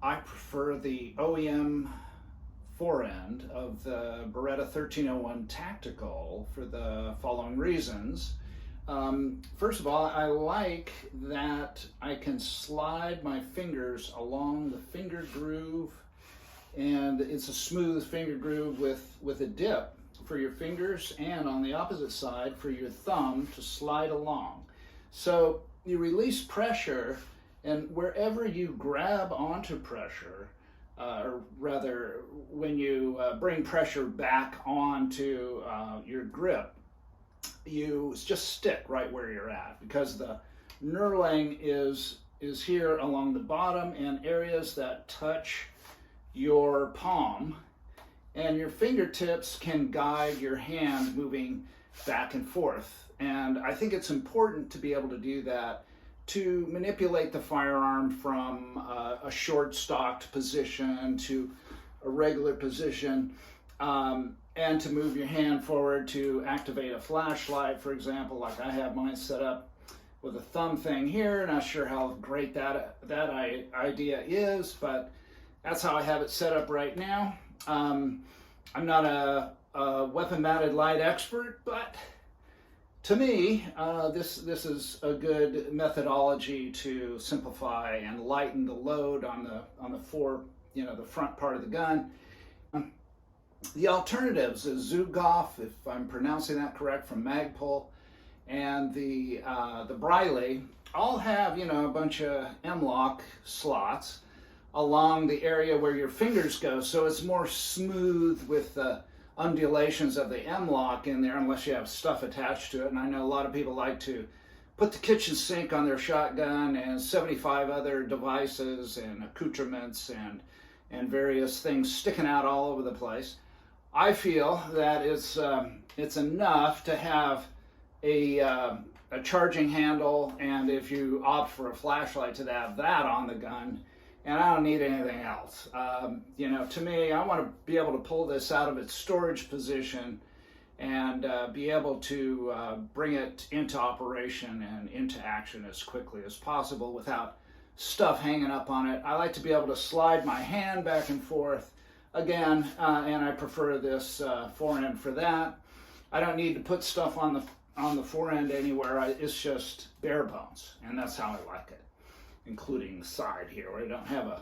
I prefer the OEM Forend of the Beretta 1301 Tactical for the following reasons. First of all, I like that I can slide my fingers along the finger groove, and it's a smooth finger groove with a dip for your fingers, and on the opposite side for your thumb to slide along. So you release pressure, and wherever you grab onto pressure, or rather when you bring pressure back onto your grip, you just stick right where you're at, because the knurling is here along the bottom and areas that touch your palm, and your fingertips can guide your hand moving back and forth. And I think it's important to be able to do that to manipulate the firearm from a short stocked position to a regular position, and to move your hand forward to activate a flashlight, for example, like I have mine set up with a thumb thing here. Not sure how great that idea is, but that's how I have it set up right now. I'm not a weapon-mounted light expert, but to me, this is a good methodology to simplify and lighten the load on the front part of the gun. The alternatives is Zughoff, if I'm pronouncing that correct, from Magpul, and the Briley all have a bunch of M-lock slots along the area where your fingers go, so it's more smooth with the undulations of the M-lock in there, unless you have stuff attached to it. And I know a lot of people like to put the kitchen sink on their shotgun and 75 other devices and accoutrements and various things sticking out all over the place. I feel that it's enough to have a charging handle, and if you opt for a flashlight, to have that on the gun, and I don't need anything else. To me, I want to be able to pull this out of its storage position and be able to bring it into operation and into action as quickly as possible without stuff hanging up on it. I like to be able to slide my hand back and forth again, and I prefer this Forend for that. I don't need to put stuff on the Forend anywhere. It's just bare bones, and that's how I like it, including the side here where I don't have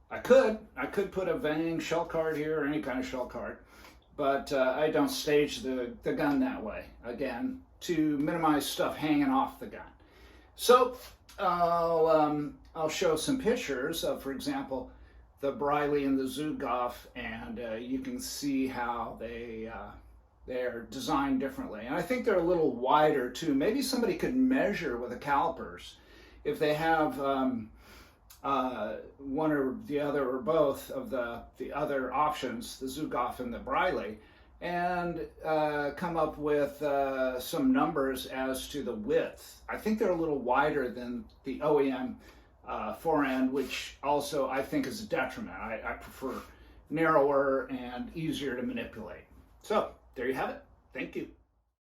I could put a Vang shell card here, or any kind of shell card, but I don't stage the gun that way, again, to minimize stuff hanging off the gun. So I'll show some pictures of, for example, the Briley and the Zughoff, and you can see how they're designed differently. And I think they're a little wider too. Maybe somebody could measure with the calipers if they have one or the other or both of the other options, the Zughoff and the Briley, and come up with some numbers as to the width. I think they're a little wider than the OEM Forend, which also I think is a detriment. I prefer narrower and easier to manipulate. So there you have it. Thank you.